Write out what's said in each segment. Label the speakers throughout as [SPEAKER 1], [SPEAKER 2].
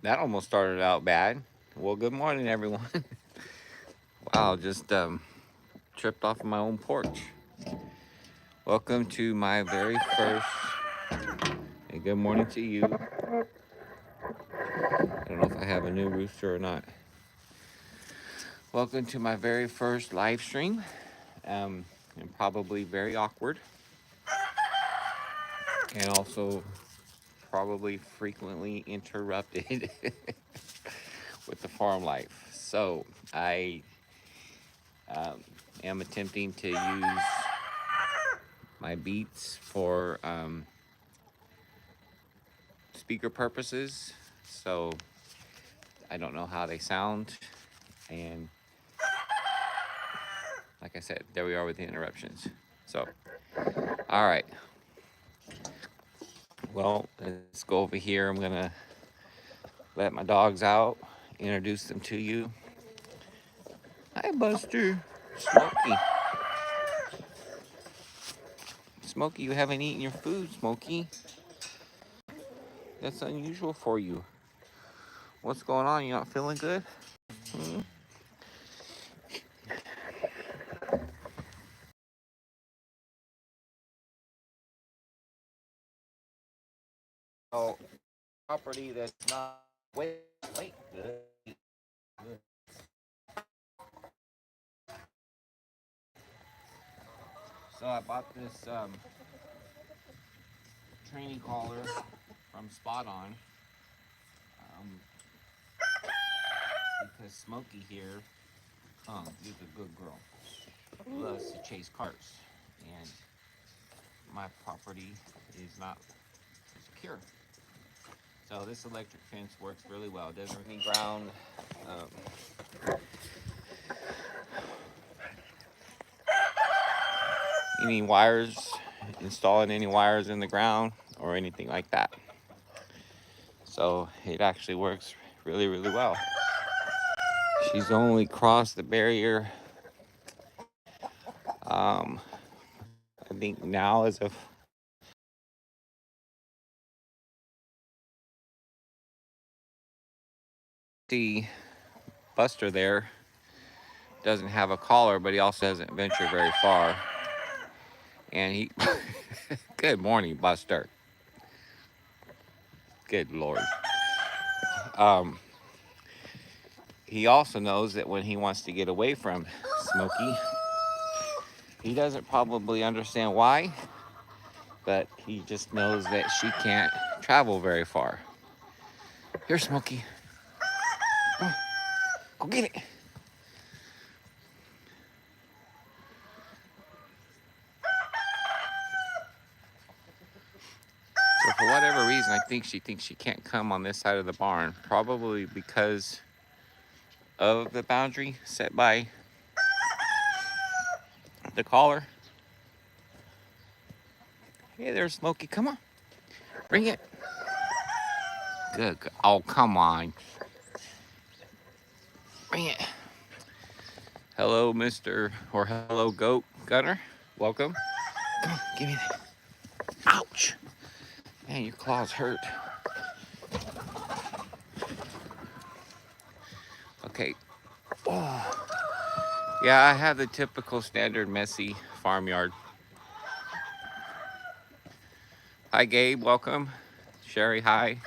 [SPEAKER 1] That almost started out bad. Well, good morning, everyone. Wow, just tripped off of my own porch. Welcome to my very first, and good morning to you. I don't know if I have a new rooster or not. Welcome to my very first live stream. And probably very awkward, and also probably frequently interrupted with the farm life. So I um, am attempting to use my beats for speaker purposes. So I don't know how they sound. And like I said, there we are with the interruptions. So, all right. Well, let's go over here. I'm going to let my dogs out, introduce them to you. Hi, Buster. Smokey. Smokey, you haven't eaten your food, Smokey. That's unusual for you. What's going on? You not feeling good? Hmm? Oh, property that's not. Wait. Good. So I bought this training collar from Spot On um, because Smokey here, is a good girl, loves to chase cars, and my property is not secure. So this electric fence works really well. It doesn't any ground, um, any wires, installing any wires in the ground or anything like that. So it actually works really, really well. She's only crossed the barrier, um, I think now as of the Buster there doesn't have a collar, but he also doesn't venture very far. And he, good morning, Buster. Good Lord. Um, he also knows that when he wants to get away from Smokey, he doesn't probably understand why, but he just knows that she can't travel very far. Here, Smokey. Come on, go get it. So for whatever reason, I think she thinks she can't come on this side of the barn, probably because of the boundary set by the collar. Hey there, Smokey. Come on, bring it. Good. Oh, come on. Bring it. Hello, Mr. or hello, Goat Gunner. Welcome. Come on, give me that. Ouch. Man, your claws hurt. Okay. Oh. Yeah, I have the typical standard messy farmyard. Hi, Gabe. Welcome. Sherry, hi.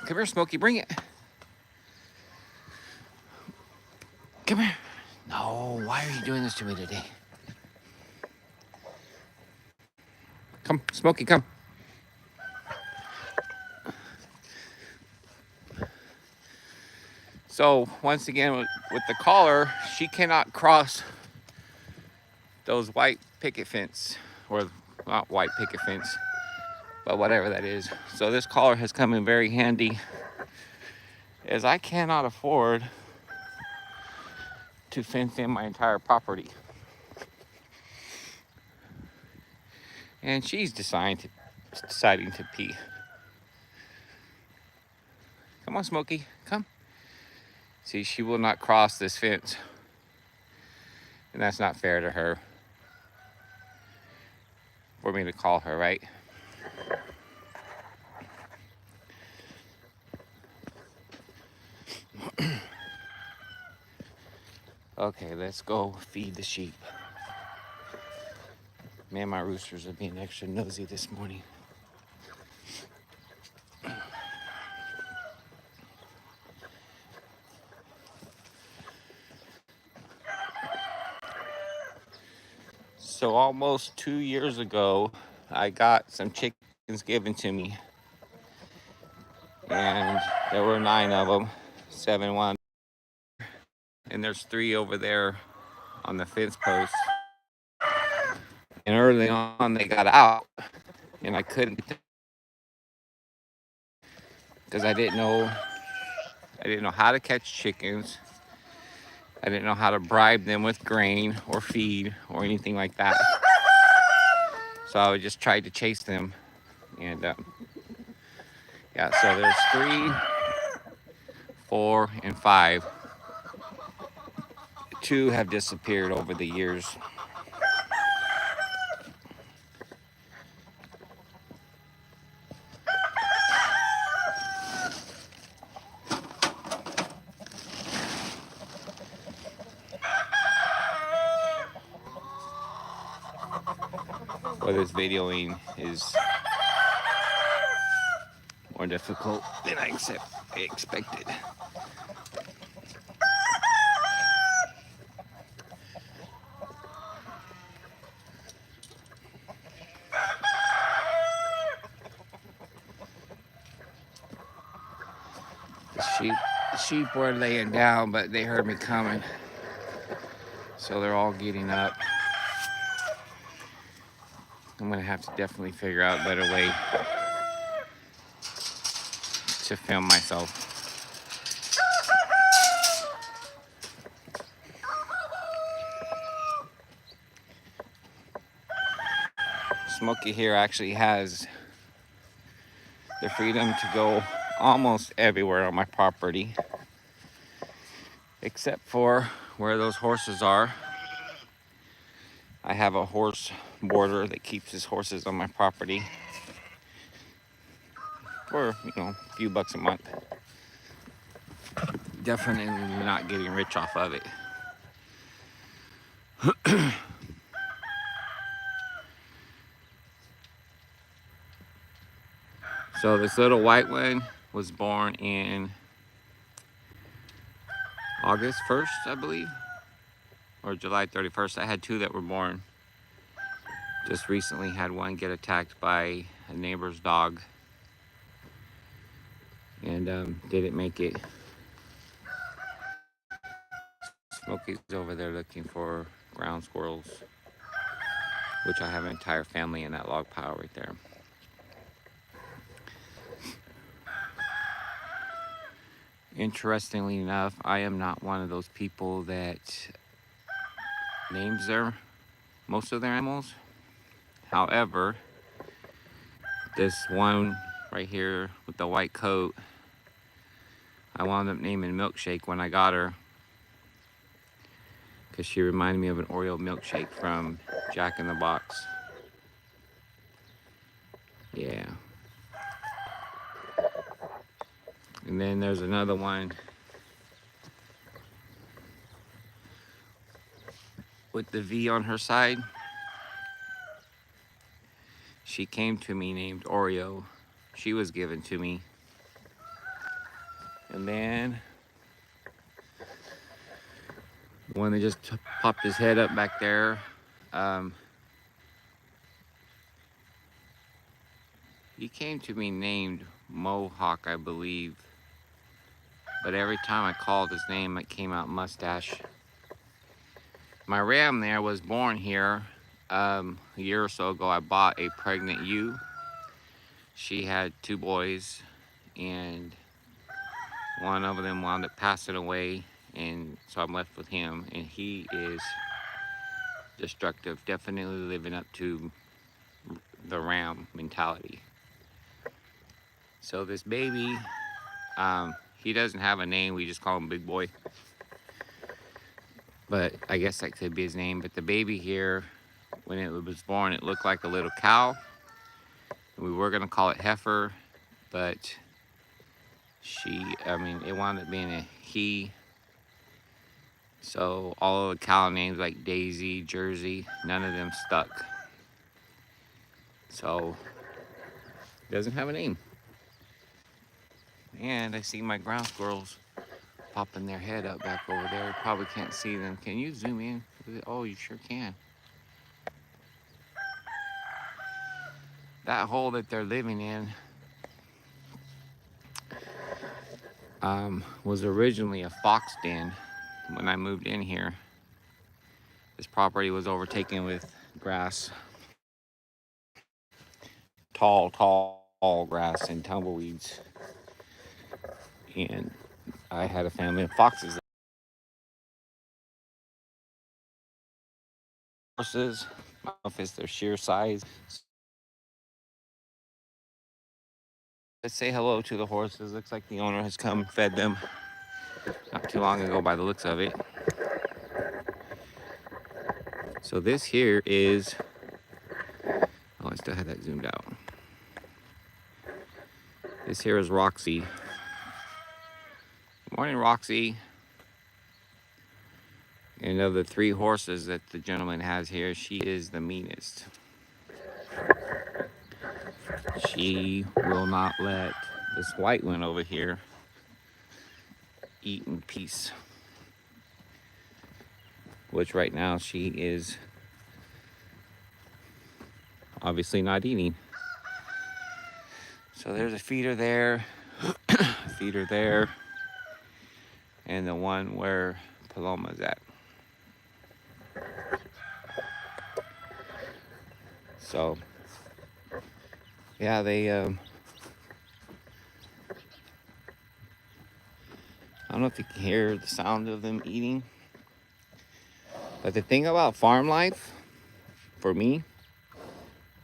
[SPEAKER 1] Come here, Smokey. Bring it. Come here. No, why are you doing this to me today? Come, Smokey, come. So, once again, with the collar, she cannot cross those white picket fence, or not white picket fence, but whatever that is. So, this collar has come in very handy, as I cannot afford to fence in my entire property. And she's deciding to pee. Come on, Smokey, come. See, she will not cross this fence, and that's not fair to her for me to call her, right? Okay, let's go feed the sheep. Man, my roosters are being extra nosy this morning. So almost 2 years ago, I got some chickens given to me, and there were 9 of them, 7 one, and there's 3 over there on the fence post. And early on, they got out, and I couldn't because I didn't know how to catch chickens. I didn't know how to bribe them with grain or feed or anything like that. So I would just try to chase them, and yeah. So there's 3, 4, and 5. 2 have disappeared over the years. But this videoing is more difficult than I expected. The sheep were laying down, but they heard me coming, so they're all getting up. I'm gonna have to definitely figure out a better way to film myself. Smokey here actually has the freedom to go almost everywhere on my property, except for where those horses are. I have a horse boarder that keeps his horses on my property for, a few bucks a month. Definitely not getting rich off of it. So this little white one was born in August 1st, I believe, or July 31st. I had 2 that were born. Just recently had one get attacked by a neighbor's dog and didn't make it. Smokey's over there looking for ground squirrels, which I have an entire family in that log pile right there. Interestingly enough, I am not one of those people that names most of their animals. However, this one right here with the white coat, I wound up naming Milkshake when I got her, because she reminded me of an Oreo milkshake from Jack in the Box. Yeah. And then there's another one with the V on her side. She came to me named Oreo. She was given to me. And then the one that just popped his head up back there, he came to me named Mohawk, I believe. But every time I called his name, it came out Mustache. My ram there was born here a year or so ago. I bought a pregnant ewe. She had 2 boys, and one of them wound up passing away, and so I'm left with him, and he is destructive, definitely living up to the ram mentality. So this baby, he doesn't have a name, we just call him Big Boy, but I guess that could be his name. But the baby here, when it was born, it looked like a little cow. We were gonna call it Heifer, but it wound up being a he. So all of the cow names like Daisy, Jersey, none of them stuck. So it doesn't have a name. And I see my ground squirrels popping their head up back over there. You probably can't see them. Can you zoom in? Oh, you sure can. That hole that they're living in was originally a fox den. When I moved in here, this property was overtaken with grass, tall grass and tumbleweeds. And I had a family of foxes. Horses, I don't know if it's their sheer size. Let's say hello to the horses. Looks like the owner has come, fed them not too long ago by the looks of it. So this here is, oh, I still had that zoomed out. This here is Roxy. Good morning, Roxy. And of the 3 horses that the gentleman has here, she is the meanest. She will not let this white one over here eat in peace. Which right now she is obviously not eating. So there's a feeder there, a feeder there, and the one where Paloma's at. So yeah, they I don't know if you can hear the sound of them eating. But the thing about farm life, for me,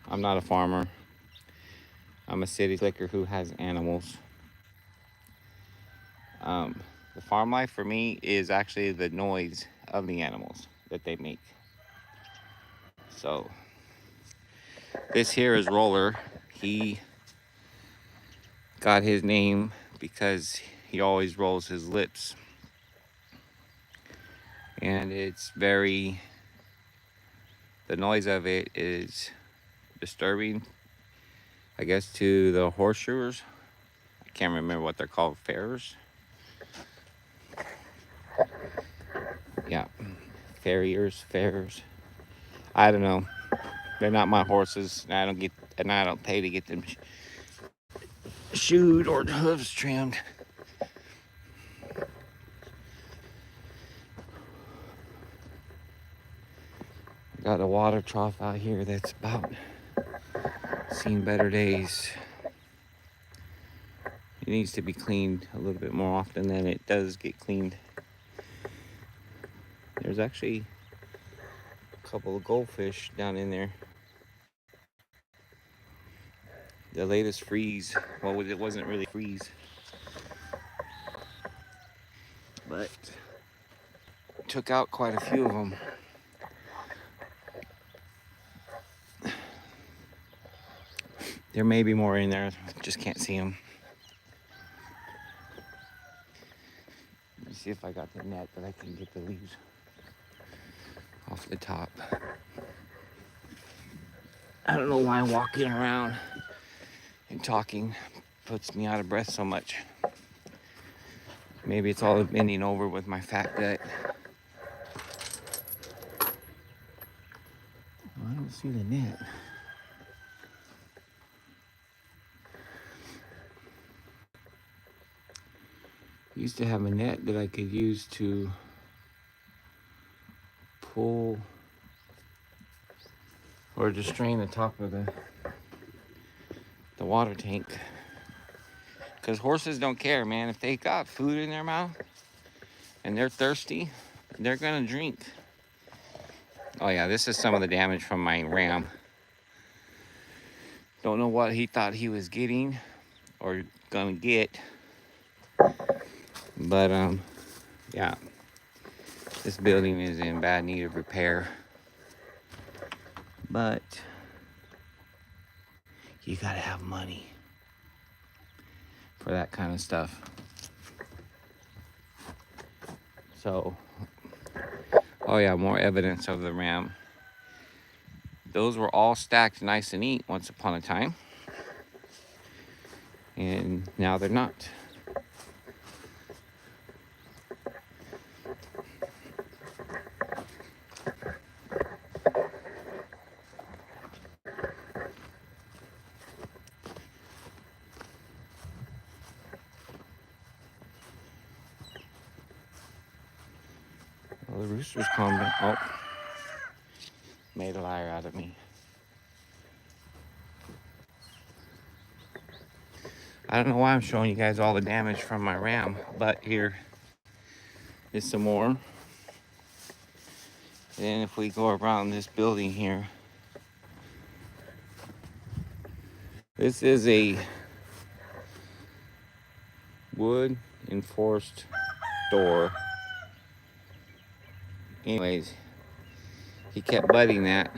[SPEAKER 1] I'm not a farmer. I'm a city slicker who has animals. The farm life for me is actually the noise of the animals that they make. So this here is Roller. He got his name because he always rolls his lips. And it's the noise of it is disturbing, I guess, to the horseshoers. I can't remember what they're called, farriers. Yeah, farriers. I don't know. They're not my horses, and I don't pay to get them shoed or the hooves trimmed. Got a water trough out here that's about seen better days. It needs to be cleaned a little bit more often than it does get cleaned. There's actually a couple of goldfish down in there. The latest freeze, well, it wasn't really freeze, but took out quite a few of them. There may be more in there, just can't see them. Let me see if I got the net that I can get the leaves off the top. I don't know why walking around and talking puts me out of breath so much. Maybe it's all bending over with my fat gut. I don't see the net. I used to have a net that I could use to pull or just drain the top of the water tank. Because horses don't care, man. If they got food in their mouth and they're thirsty, they're gonna drink. Oh yeah, this is some of the damage from my ram. Don't know what he thought he was getting or gonna get. But yeah, this building is in bad need of repair. But you gotta have money for that kind of stuff. So Oh yeah, more evidence of the ram. Those were all stacked nice and neat once upon a time. And now they're not. Well, the rooster's calmed down. Oh, made a liar out of me. I don't know why I'm showing you guys all the damage from my ram, but here is some more. And then if we go around this building here, this is a wood enforced door. Anyways, he kept butting that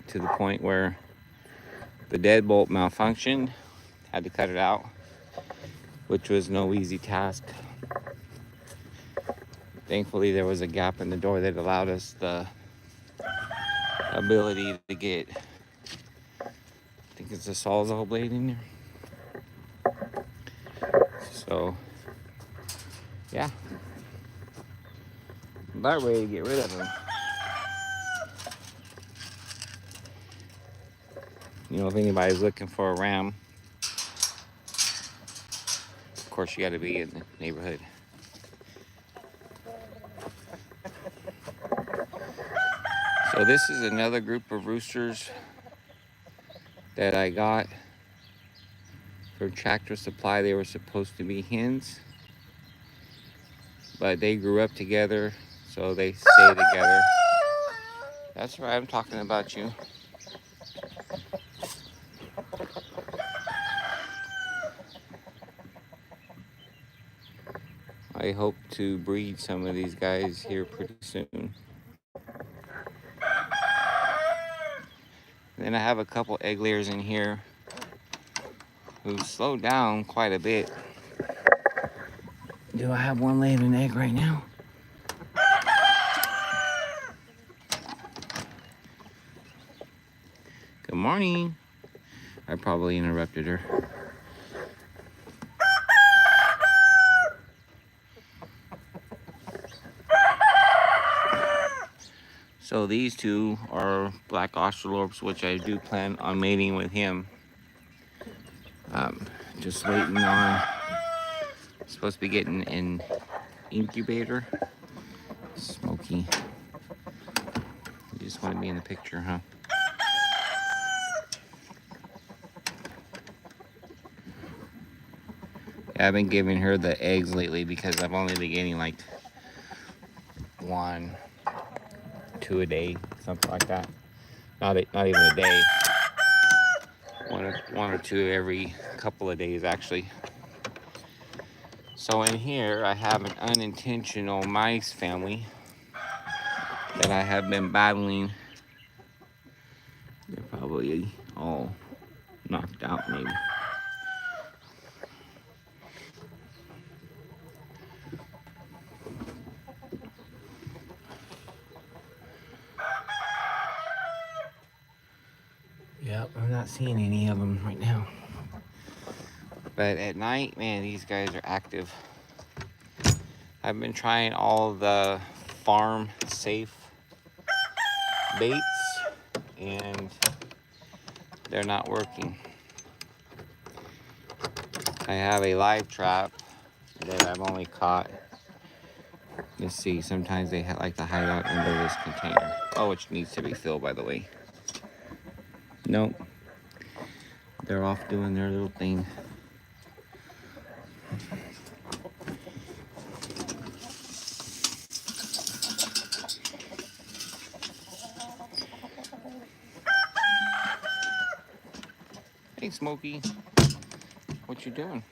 [SPEAKER 1] to the point where the deadbolt malfunctioned. Had to cut it out, which was no easy task. Thankfully, there was a gap in the door that allowed us the ability to get, I think it's a Sawzall blade in there. So, yeah. I'm about ready to get rid of him. You know, if anybody's looking for a ram, of course you got to be in the neighborhood. So this is another group of roosters that I got from Tractor Supply. They were supposed to be hens, but they grew up together, so they stay together. That's right, I'm talking about you. I hope to breed some of these guys here pretty soon. Then I have a couple egg layers in here who slowed down quite a bit. Do I have one laying an egg right now? Good morning. I probably interrupted her. So these two are black Australorps, which I do plan on mating with him. Just waiting on, supposed to be getting an incubator. Smokey, you just want to be in the picture, huh? Yeah, I've been giving her the eggs lately because I've only been getting like 1, 2 a day, something like that. Not even a day. One or two every couple of days, actually. So in here, I have an unintentional mice family that I have been battling. They're probably all knocked out, maybe. Yep, I'm not seeing any of them right now. But at night, man, these guys are active. I've been trying all the farm safe baits and they're not working. I have a live trap that I've only caught. Let's see, sometimes they like to hide out under this container. Oh, which needs to be filled, by the way. Nope. They're off doing their little thing. Hey, Smokey. What you doing?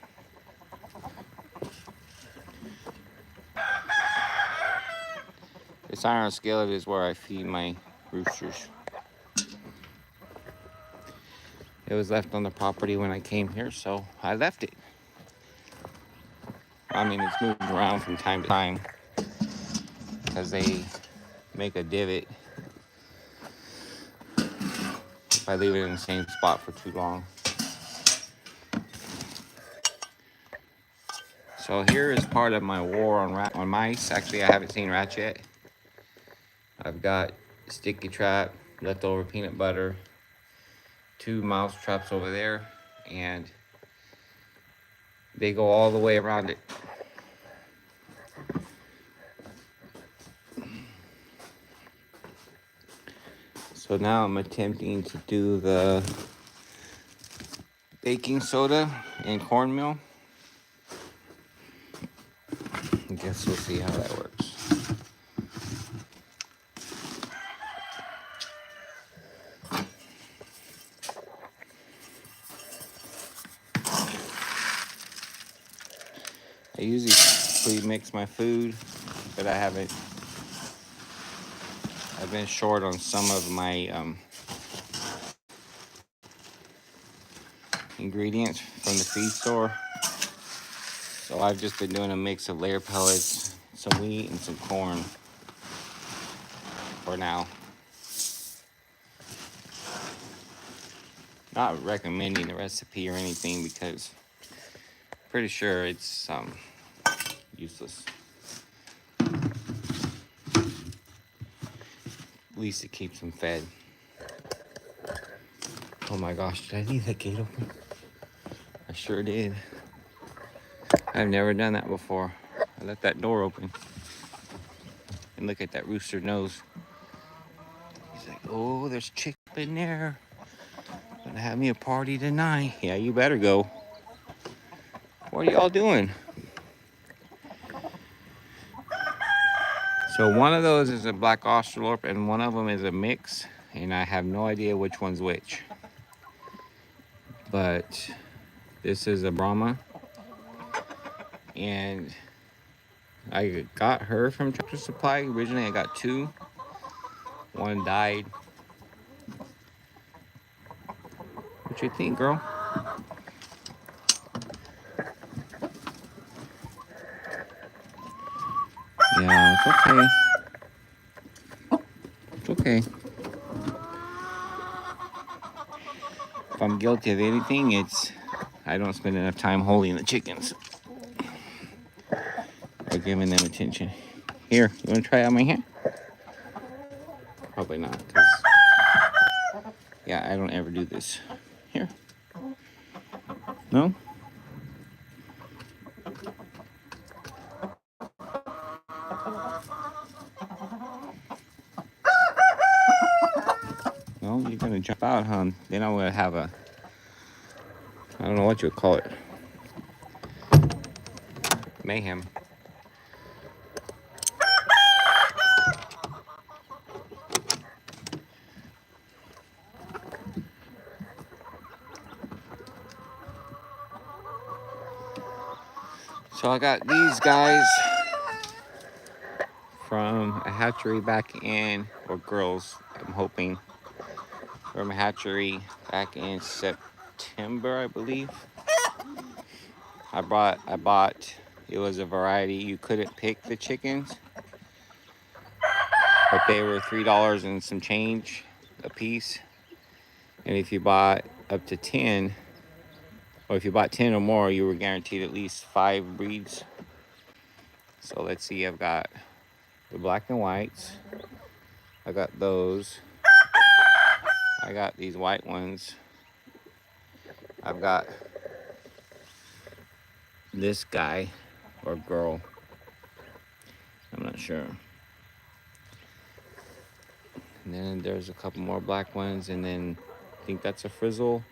[SPEAKER 1] This iron skillet is where I feed my roosters. It was left on the property when I came here, so I left it. I mean, it's moved around from time to time because they make a divot if I leave it in the same spot for too long. So here is part of my war on mice. Actually, I haven't seen rats yet. I've got sticky trap, leftover peanut butter, 2 mouse traps over there, and they go all the way around it. So now I'm attempting to do the baking soda and cornmeal. I guess we'll see how that works. I usually pre-mix my food, but I've been short on some of my ingredients from the feed store. So I've just been doing a mix of layer pellets, some wheat, and some corn for now. Not recommending the recipe or anything because I'm pretty sure it's useless. At least it keeps them fed. Oh my gosh, did I leave that gate open? I sure did. I've never done that before. I left that door open. And look at that rooster nose. He's like, oh, there's chicken in there. Gonna have me a party tonight. Yeah, you better go. What are y'all doing? So one of those is a black Australorp and one of them is a mix. And I have no idea which one's which. But this is a Brahma. And I got her from Tractor Supply. Originally I got 2. One died. What you think, girl? Yeah, it's okay. It's okay. If I'm guilty of anything, it's I don't spend enough time holding the chickens or giving them attention. Here, you want to try out my hair? Probably not, because, yeah, I don't ever do this. Here. No? No, you're going to jump out, huh? Then I'm going to have a, I don't know what you would call it. Mayhem. So I got these guys from a hatchery back in, or girls, I'm hoping, from a hatchery back in September, I believe. I bought, it was a variety. You couldn't pick the chickens, but they were $3 and some change a piece. And if you bought up to 10, or if you bought 10 or more, you were guaranteed at least 5 breeds. So let's see, I've got the black and whites. I got those. I got these white ones. I've got this guy or girl. I'm not sure. And then there's a couple more black ones, and then I think that's a frizzle.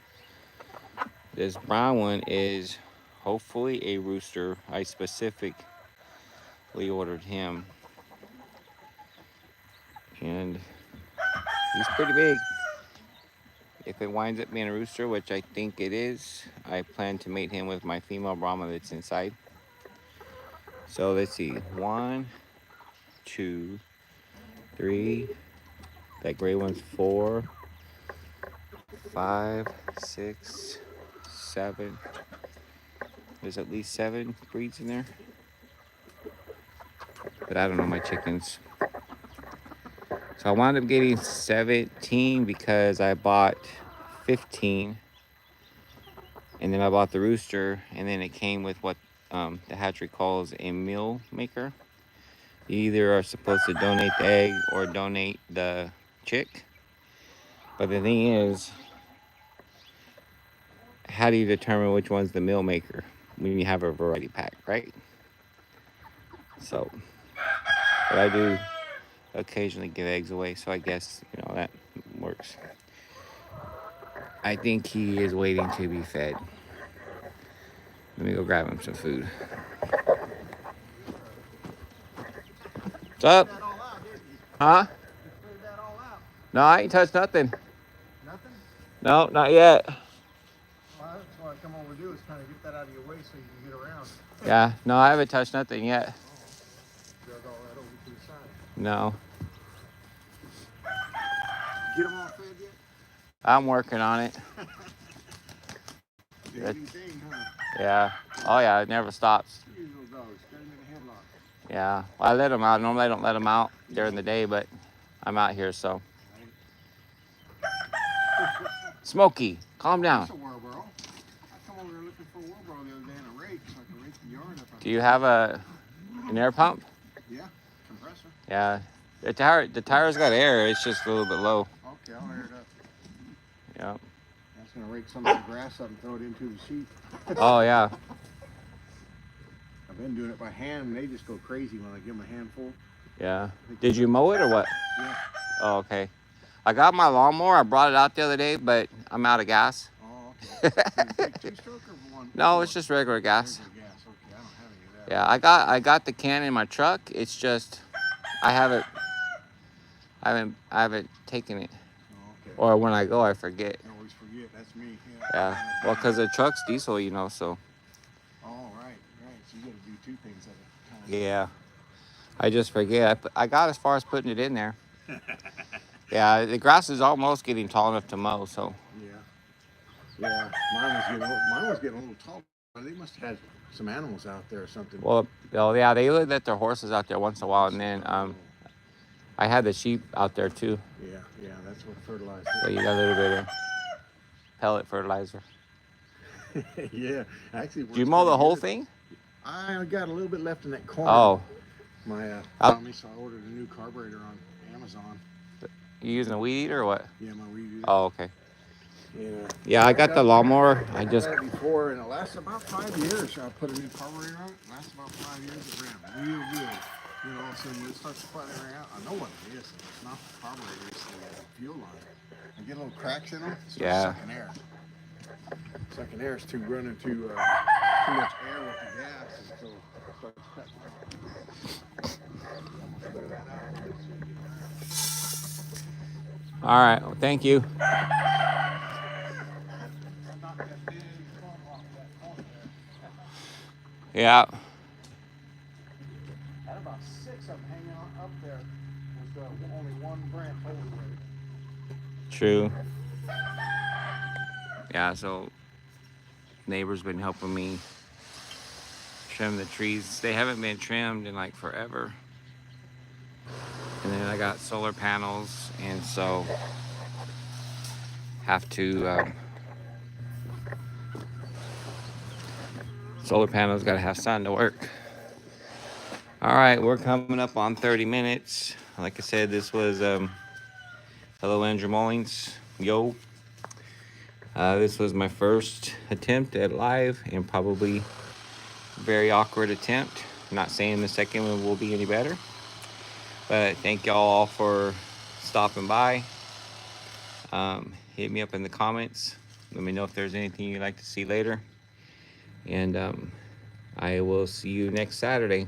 [SPEAKER 1] This brown one is hopefully a rooster. I specifically ordered him. And he's pretty big. If it winds up being a rooster, which I think it is, I plan to mate him with my female Brahma that's inside. So let's see. 1, 2, 3. That gray one's 4, 5, 6, 7. There's at least 7 breeds in there. But I don't know my chickens. So I wound up getting 17 because I bought 15, and then I bought the rooster, and then it came with what the hatchery calls a meal maker. You either are supposed to donate the egg or donate the chick. But the thing is, how do you determine which one's the meal maker when you have a variety pack, right? So, but I do occasionally give eggs away, so I guess that works. I think he is waiting to be fed. Let me go grab him some food. What's up? Huh? No, I ain't touched nothing.
[SPEAKER 2] Nothing?
[SPEAKER 1] No, not yet.
[SPEAKER 2] Well, that's what I come over to do is kind of get that out of your way so you can get around.
[SPEAKER 1] Yeah, no, I haven't touched nothing yet.
[SPEAKER 2] Drug all that over to the side.
[SPEAKER 1] No.
[SPEAKER 2] Get them all fed yet?
[SPEAKER 1] I'm working on it.
[SPEAKER 2] Daily thing, huh?
[SPEAKER 1] Yeah. Oh, yeah, it never stops.
[SPEAKER 2] These little dogs, got them in a headlock.
[SPEAKER 1] Yeah. Well, I let them out. Normally, I don't let them out during the day, but I'm out here, so. Smokey, calm down.
[SPEAKER 2] That's a wheelbarrow. I come over here looking for a wheelbarrow the other day and a rake so I can rake the yard up.
[SPEAKER 1] Do you have an air pump?
[SPEAKER 2] Yeah, compressor.
[SPEAKER 1] Yeah. The tire's got air. It's just a little bit low.
[SPEAKER 2] Okay, I'll air it up.
[SPEAKER 1] Yeah.
[SPEAKER 2] I was going to rake some of the grass up and throw it into the sheep.
[SPEAKER 1] Oh, yeah.
[SPEAKER 2] I've been doing it by hand, and they just go crazy when I give them a handful.
[SPEAKER 1] Yeah. Did you mow it or what?
[SPEAKER 2] Yeah.
[SPEAKER 1] Oh, okay. I got my lawnmower. I brought it out the other day, but I'm out of gas.
[SPEAKER 2] Oh, okay. Take two-stroke or one?
[SPEAKER 1] No, it's just regular gas.
[SPEAKER 2] Regular gas. Okay, I don't have any of that.
[SPEAKER 1] Yeah, I got the can in my truck. It's just I haven't taken it.
[SPEAKER 2] Oh, okay.
[SPEAKER 1] Or when I go, I forget.
[SPEAKER 2] I always forget. That's me.
[SPEAKER 1] Yeah. Well, because the truck's diesel, so.
[SPEAKER 2] Oh, right. So you got to do two things at a time.
[SPEAKER 1] Yeah. I just forget. I got as far as putting it in there. Yeah, the grass is almost getting tall enough to mow, so.
[SPEAKER 2] Yeah. Mine was getting a little tall. They must have had some animals out there or something.
[SPEAKER 1] Well, yeah, they let their horses out there once in a while, and then I had the sheep out there too.
[SPEAKER 2] Yeah, that's what fertilizer.
[SPEAKER 1] So you got a little bit of pellet fertilizer.
[SPEAKER 2] Yeah, actually.
[SPEAKER 1] Did you mow the whole thing?
[SPEAKER 2] I got a little bit left in that corner.
[SPEAKER 1] Oh.
[SPEAKER 2] My family, so I ordered a new carburetor on Amazon.
[SPEAKER 1] You using a weed eater or what?
[SPEAKER 2] Yeah, my weed eater.
[SPEAKER 1] Oh, okay.
[SPEAKER 2] Yeah.
[SPEAKER 1] Yeah, I got the lawnmower.
[SPEAKER 2] I just had it before, and it lasts about 5 years. I put a new carburetor on it. It lasts about 5 years. It ran real good. All of a sudden when it starts to flatten out, I know what it is. It's not the carburetor, it's the fuel line. I get little cracks in them. So
[SPEAKER 1] yeah.
[SPEAKER 2] Sucking air. Sucking air is running too much air with the gas, and so it starts cutting off.
[SPEAKER 1] All right. Well, thank you. Yeah.
[SPEAKER 2] Had about 6 of them hanging up there with only one branch holding it.
[SPEAKER 1] True. Yeah, so neighbors been helping me trim the trees. They haven't been trimmed in like forever. And then I got solar panels, and so have to solar panels got to have sun to work. All right, we're coming up on 30 minutes. Like I said, this was hello Andrew Mullings. Yo. This was my first attempt at live, and probably very awkward attempt. I'm not saying the second one will be any better, but thank y'all all for stopping by. Hit me up in the comments. Let me know if there's anything you'd like to see later. And I will see you next Saturday.